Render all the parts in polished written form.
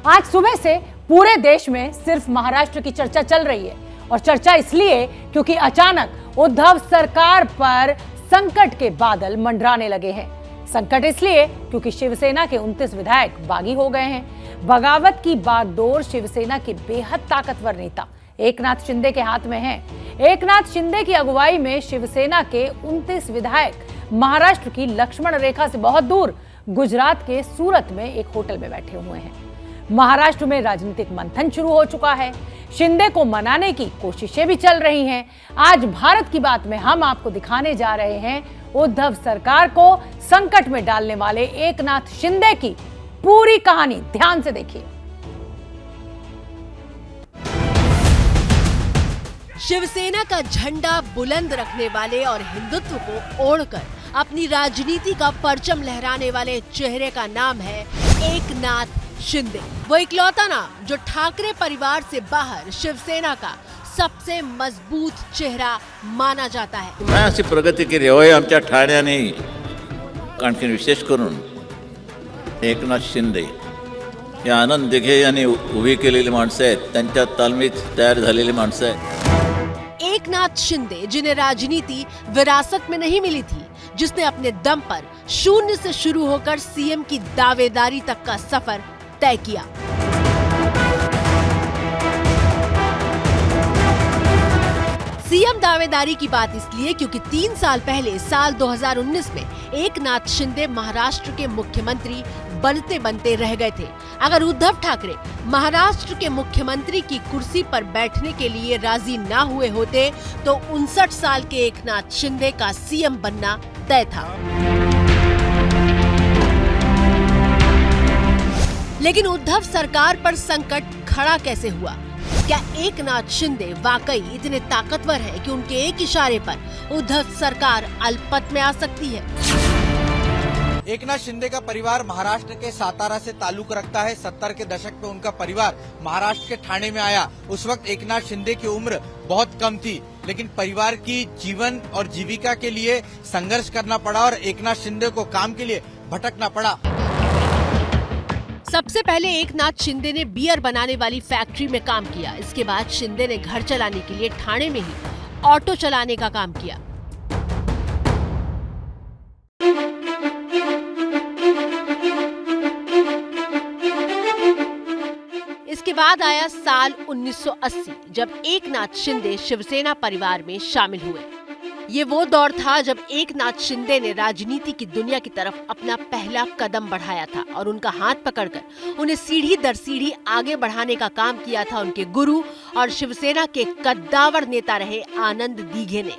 आज सुबह से पूरे देश में सिर्फ महाराष्ट्र की चर्चा चल रही है और चर्चा इसलिए क्योंकि अचानक उद्धव सरकार पर संकट के बादल मंडराने लगे हैं। संकट इसलिए क्योंकि शिवसेना के 29 विधायक बागी हो गए हैं। बगावत की बागडोर शिवसेना के बेहद ताकतवर नेता एकनाथ शिंदे के हाथ में है। एकनाथ शिंदे की अगुवाई में शिवसेना के 29 विधायक महाराष्ट्र की लक्ष्मण रेखा से बहुत दूर गुजरात के सूरत में एक होटल में बैठे हुए हैं। महाराष्ट्र में राजनीतिक मंथन शुरू हो चुका है। शिंदे को मनाने की कोशिशें भी चल रही हैं। आज भारत की बात में हम आपको दिखाने जा रहे हैं उद्धव सरकार को संकट में डालने वाले एकनाथ शिंदे की पूरी कहानी। ध्यान से देखिए। शिवसेना का झंडा बुलंद रखने वाले और हिंदुत्व को ओढ़कर अपनी राजनीति का परचम लहराने वाले चेहरे का नाम है एकनाथ शिंदे। वो इकलौता नाम जो ठाकरे परिवार से बाहर शिवसेना का सबसे मजबूत चेहरा माना जाता है। अशी प्रगती केली होय आमच्या ठाण्याने, आणखी विशेष करून एकनाथ शिंदे या आनंद दिघे यांनी उभी केलेली माणसं आहेत, त्यांच्या तालमीत तयार झालेली माणसं आहेत। एकनाथ शिंदे जिन्हें राजनीति विरासत में नहीं मिली थी, जिसने अपने दम पर शून्य से शुरू होकर सीएम की दावेदारी तक का सफर तय किया। सीएम दावेदारी की बात इसलिए क्योंकि 3 साल पहले साल 2019 में एकनाथ शिंदे महाराष्ट्र के मुख्यमंत्री बनते बनते रह गए थे। अगर उद्धव ठाकरे महाराष्ट्र के मुख्यमंत्री की कुर्सी पर बैठने के लिए राजी ना हुए होते तो 59 साल के एकनाथ शिंदे का सीएम बनना तय था। लेकिन उद्धव सरकार पर संकट खड़ा कैसे हुआ? क्या एकनाथ शिंदे वाकई इतने ताकतवर है कि उनके एक इशारे पर उद्धव सरकार अल्पमत में आ सकती है? एकनाथ शिंदे का परिवार महाराष्ट्र के सातारा से ताल्लुक रखता है। 70 के दशक में उनका परिवार महाराष्ट्र के ठाणे में आया। उस वक्त एकनाथ शिंदे की उम्र बहुत कम थी, लेकिन परिवार की जीवन और जीविका के लिए संघर्ष करना पड़ा और एकनाथ शिंदे को काम के लिए भटकना पड़ा। सबसे पहले एकनाथ शिंदे ने बियर बनाने वाली फैक्ट्री में काम किया। इसके बाद शिंदे ने घर चलाने के लिए ठाणे में ही ऑटो चलाने का काम किया। इसके बाद आया साल 1980 जब एकनाथ शिंदे शिवसेना परिवार में शामिल हुए। ये वो दौर था जब एकनाथ शिंदे ने राजनीति की दुनिया की तरफ अपना पहला कदम बढ़ाया था और उनका हाथ पकड़कर उन्हें सीढ़ी दर सीढ़ी आगे बढ़ाने का काम किया था उनके गुरु और शिवसेना के कद्दावर नेता रहे आनंद दीघे ने।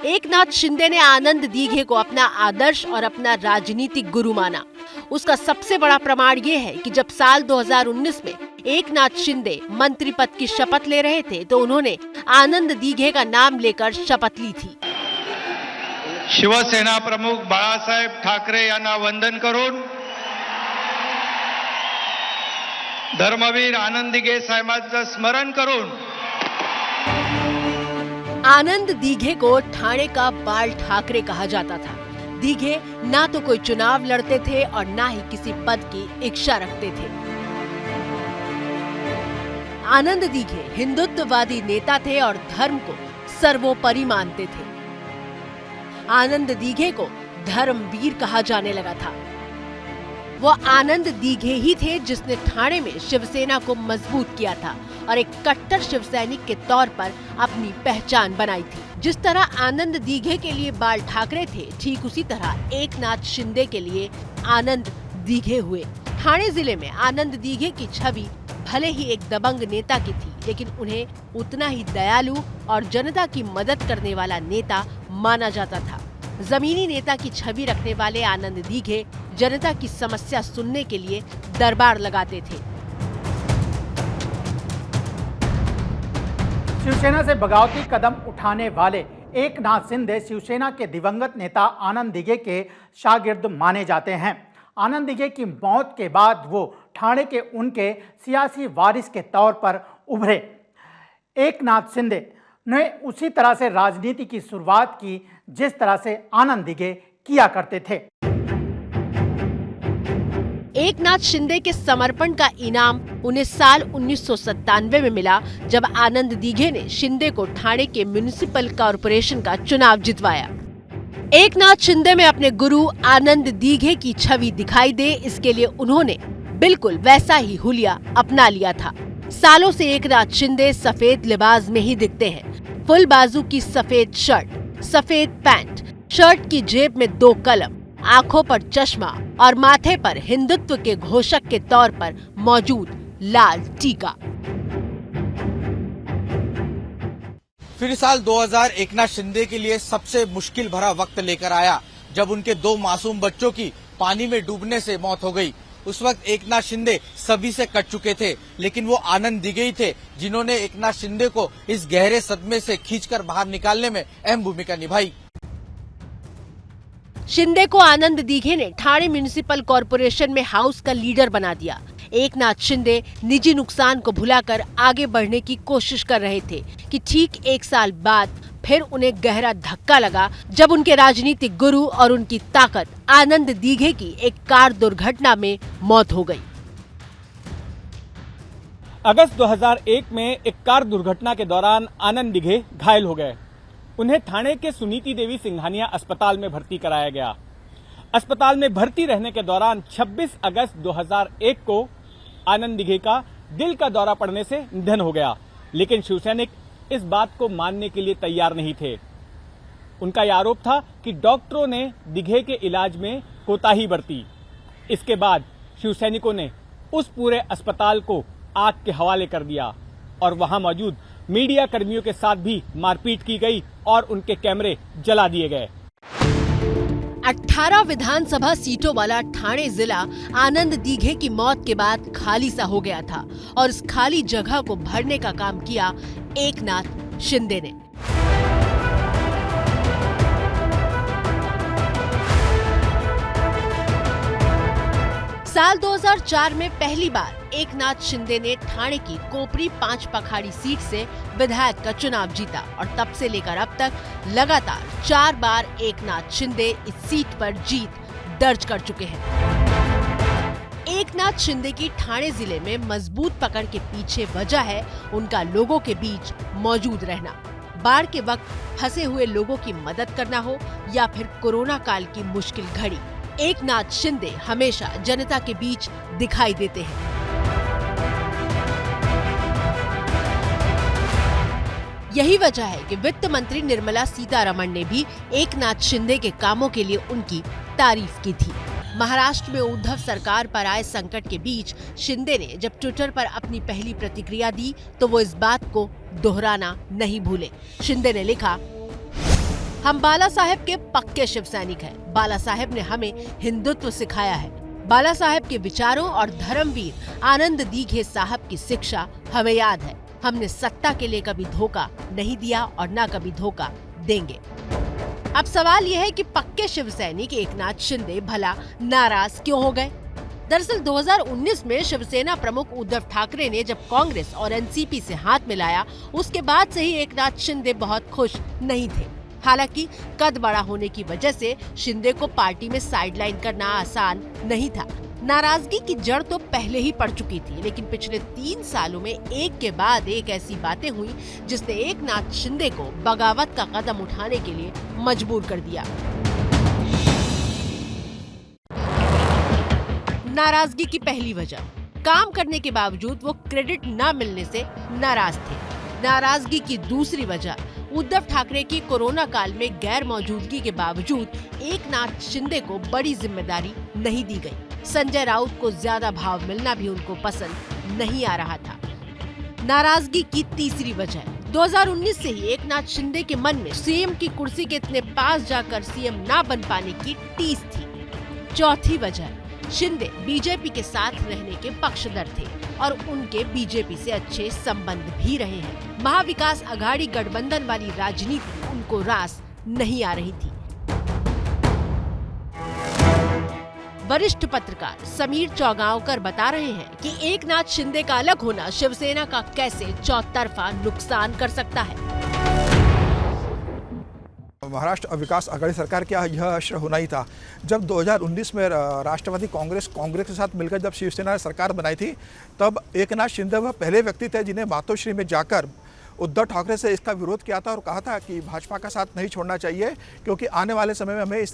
एकनाथ शिंदे ने आनंद दीघे को अपना आदर्श और अपना राजनीतिक गुरु माना। उसका सबसे बड़ा प्रमाण ये है कि जब साल 2019 में एकनाथ शिंदे मंत्री पद की शपथ ले रहे थे तो उन्होंने आनंद दीघे का नाम लेकर शपथ ली थी। शिवसेना प्रमुख बाळासाहेब ठाकरे यांना वंदन करून धर्मवीर आनंद दीघे साहेबांचं स्मरण करून आनंद दीघे को ठाणे का बाल ठाकरे कहा जाता था। दीघे ना तो कोई चुनाव लड़ते थे और ना ही किसी पद की इच्छा रखते थे। आनंद दीघे हिंदुत्ववादी नेता थे और धर्म को सर्वोपरि मानते थे। आनंद दीघे को धर्मवीर कहा जाने लगा था। वो आनंद दीघे ही थे जिसने ठाणे में शिवसेना को मजबूत किया था और एक कट्टर शिव सैनिक के तौर पर अपनी पहचान बनाई थी। जिस तरह आनंद दीघे के लिए बाल ठाकरे थे, ठीक उसी तरह एकनाथ शिंदे के लिए आनंद दीघे हुए। ठाणे जिले में आनंद दीघे की छवि भले ही एक दबंग नेता की थी, लेकिन उन्हें उतना ही दयालु और जनता की मदद करने वाला नेता माना जाता था। जमीनी नेता की छवि रखने वाले आनंद दीघे जनता की समस्या सुनने के लिए दरबार लगाते थे। शिवसेना से बगावती कदम उठाने वाले एकनाथ शिंदे शिवसेना के दिवंगत नेता आनंद दीघे के शागिर्द माने जाते हैं। आनंद दीघे की मौत के बाद वो ठाणे के उनके सियासी वारिस के तौर पर उभरे। एकनाथ शिंदे ने उसी तरह से राजनीति की शुरुआत की जिस तरह से आनंद दिघे किया करते थे। एकनाथ शिंदे के समर्पण का इनाम उन्हें साल 1997 में मिला, जब आनंद दिघे ने शिंदे को ठाणे के म्युनिसिपल कॉरपोरेशन का चुनाव जितवाया। एकनाथ शिंदे में अपने गुरु आनंद दिघे की छवि दिखाई दे, इसके लिए उन्होंने बिल्कुल वैसा ही हुलिया अपना लिया था। सालों से एकनाथ शिंदे सफेद लिबास में ही दिखते हैं। फुल बाजू की सफेद शर्ट, सफेद पैंट, शर्ट की जेब में 2 कलम, आंखों पर चश्मा और माथे पर हिंदुत्व के घोषक के तौर पर मौजूद लाल टीका। फिर साल 2000 एकनाथ शिंदे के लिए सबसे मुश्किल भरा वक्त लेकर आया, जब उनके 2 मासूम बच्चों की पानी में डूबने से मौत हो गई। उस वक्त एकनाथ शिंदे सभी से कट चुके थे, लेकिन वो आनंद दिघे ही थे जिन्होंने एकनाथ शिंदे को इस गहरे सदमे से खींचकर बाहर निकालने में अहम भूमिका निभाई। शिंदे को आनंद दिघे ने ठाणे म्युनिसिपल कॉरपोरेशन में हाउस का लीडर बना दिया। एकनाथ शिंदे निजी नुकसान को भुलाकर आगे बढ़ने की कोशिश कर रहे थे कि ठीक 1 साल बाद फिर उन्हें गहरा धक्का लगा, जब उनके राजनीतिक गुरु और उनकी ताकत आनंद दिघे की एक कार दुर्घटना में मौत हो गई। अगस्त 2001 में एक कार दुर्घटना के दौरान आनंद दिघे घायल हो गए। उन्हें ठाणे के सुनीति देवी सिंघानिया अस्पताल में भर्ती कराया गया। अस्पताल में भर्ती रहने के दौरान 26 अगस्त 2001 को आनंद दिघे का दिल का दौरा पड़ने से निधन हो गया, लेकिन शिवसैनिक इस बात को मानने के लिए तैयार नहीं थे। उनका यह आरोप था कि डॉक्टरों ने दिघे के इलाज में कोताही बरती। इसके बाद शिवसैनिकों ने उस पूरे अस्पताल को आग के हवाले कर दिया और वहां मौजूद मीडिया कर्मियों के साथ भी मारपीट की गई और उनके कैमरे जला दिए गए। 18 विधानसभा सीटों वाला ठाणे जिला आनंद दिघे की मौत के बाद खाली सा हो गया था और इस खाली जगह को भरने का काम किया एकनाथ शिंदे ने। साल 2004 में पहली बार एकनाथ शिंदे ने ठाणे की कोपरी 5 पखाड़ी सीट से विधायक का चुनाव जीता और तब से लेकर अब तक लगातार 4 बार एकनाथ शिंदे इस सीट पर जीत दर्ज कर चुके हैं। एकनाथ शिंदे की ठाणे जिले में मजबूत पकड़ के पीछे वजह है उनका लोगों के बीच मौजूद रहना। बाढ़ के वक्त फंसे हुए लोगों की मदद करना हो या फिर कोरोना काल की मुश्किल घड़ी, एकनाथ शिंदे हमेशा जनता के बीच दिखाई देते हैं। यही वजह है कि वित्त मंत्री निर्मला सीतारमण ने भी एकनाथ शिंदे के कामों के लिए उनकी तारीफ की थी। महाराष्ट्र में उद्धव सरकार पर आए संकट के बीच शिंदे ने जब ट्विटर पर अपनी पहली प्रतिक्रिया दी तो वो इस बात को दोहराना नहीं भूले। शिंदे ने लिखा, हम बाला साहेब के पक्के शिव सैनिक हैं। बाला साहेब ने हमें हिंदुत्व सिखाया है। बाला साहेब के विचारों और धर्मवीर आनंद दिघे साहब की शिक्षा हमें याद है। हमने सत्ता के लिए कभी धोखा नहीं दिया और न कभी धोखा देंगे। अब सवाल यह है कि पक्के शिव सैनिक एकनाथ शिंदे भला नाराज क्यों हो गए? दरअसल 2019 में शिवसेना प्रमुख उद्धव ठाकरे ने जब कांग्रेस और एनसीपी से हाथ मिलाया, उसके बाद से ही एकनाथ शिंदे बहुत खुश नहीं थे। हालांकि कद बड़ा होने की वजह से शिंदे को पार्टी में साइडलाइन करना आसान नहीं था। नाराजगी की जड़ तो पहले ही पड़ चुकी थी, लेकिन पिछले 3 सालों में एक के बाद एक ऐसी बातें हुई जिसने एकनाथ शिंदे को बगावत का कदम उठाने के लिए मजबूर कर दिया। नाराजगी की पहली वजह, काम करने के बावजूद वो क्रेडिट न मिलने से नाराज थे। नाराजगी की दूसरी वजह, उद्धव ठाकरे की कोरोना काल में गैर मौजूदगी के बावजूद एकनाथ शिंदे को बड़ी जिम्मेदारी नहीं दी गई। संजय राउत को ज्यादा भाव मिलना भी उनको पसंद नहीं आ रहा था। नाराजगी की तीसरी वजह, 2019 से ही एकनाथ शिंदे के मन में सीएम की कुर्सी के इतने पास जाकर सीएम ना बन पाने की टीस थी। चौथी वजह, शिंदे बीजेपी के साथ रहने के पक्षधर थे और उनके बीजेपी से अच्छे संबंध भी रहे हैं। महाविकास अघाड़ी गठबंधन वाली राजनीति उनको रास नहीं आ रही थी। वरिष्ठ पत्रकार समीर चौगांवकर बता रहे हैं कि एकनाथ शिंदे का अलग होना शिवसेना का कैसे चौतरफा नुकसान कर सकता है। महाराष्ट्र विकास आघाड़ी सरकार का यह आश्रय होना ही था। जब 2019 में राष्ट्रवादी कांग्रेस के साथ मिलकर जब शिवसेना ने सरकार बनाई थी, तब एकनाथ शिंदे वह पहले व्यक्ति थे जिन्हें मातोश्री में जाकर उद्धव ठाकरे से इसका विरोध किया था और कहा था कि भाजपा का साथ नहीं छोड़ना चाहिए, क्योंकि आने वाले समय में हमें इस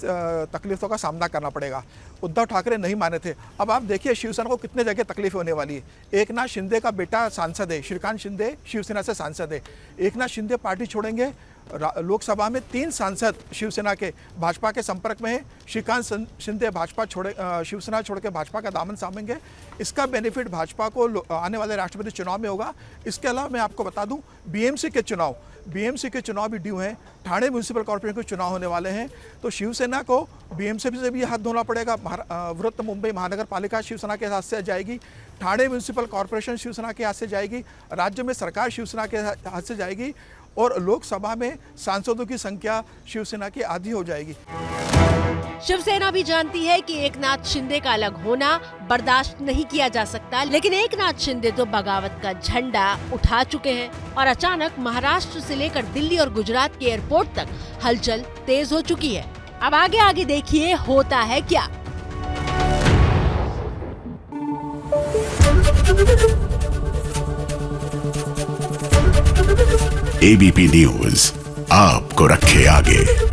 तकलीफ़ों का सामना करना पड़ेगा। उद्धव ठाकरे नहीं माने थे। अब आप देखिए शिवसेना को कितने जगह तकलीफ होने वाली है। एकनाथ शिंदे का बेटा सांसद है, श्रीकांत शिंदे शिवसेना से सांसद है। एकनाथ शिंदे पार्टी छोड़ेंगे, लोकसभा में 3 सांसद शिवसेना के भाजपा के संपर्क में है। श्रीकांत शिंदे शिवसेना छोड़ के भाजपा का दामन थामेंगे। इसका बेनिफिट भाजपा को आने वाले राष्ट्रपति चुनाव में होगा। इसके अलावा मैं आपको बता दूं, बीएमसी के चुनाव भी ड्यू हैं। ठाणे म्यूनिसिपल कॉर्पोरेशन के चुनाव होने वाले हैं, तो शिवसेना को बीएमसी से भी हाथ धोना पड़ेगा। वृत्त मुंबई महानगर पालिका शिवसेना के हाथ से जाएगी, ठाणे म्यूनिसिपल कॉर्पोरेशन शिवसेना के हाथ से जाएगी, राज्य में सरकार शिवसेना के हाथ से जाएगी और लोकसभा में सांसदों की संख्या शिवसेना की आधी हो जाएगी। शिवसेना भी जानती है कि एकनाथ शिंदे का अलग होना बर्दाश्त नहीं किया जा सकता, लेकिन एकनाथ शिंदे तो बगावत का झंडा उठा चुके हैं और अचानक महाराष्ट्र से लेकर दिल्ली और गुजरात के एयरपोर्ट तक हलचल तेज हो चुकी है। अब आगे देखिए होता है क्या। एबीपी न्यूज आपको रखे आगे।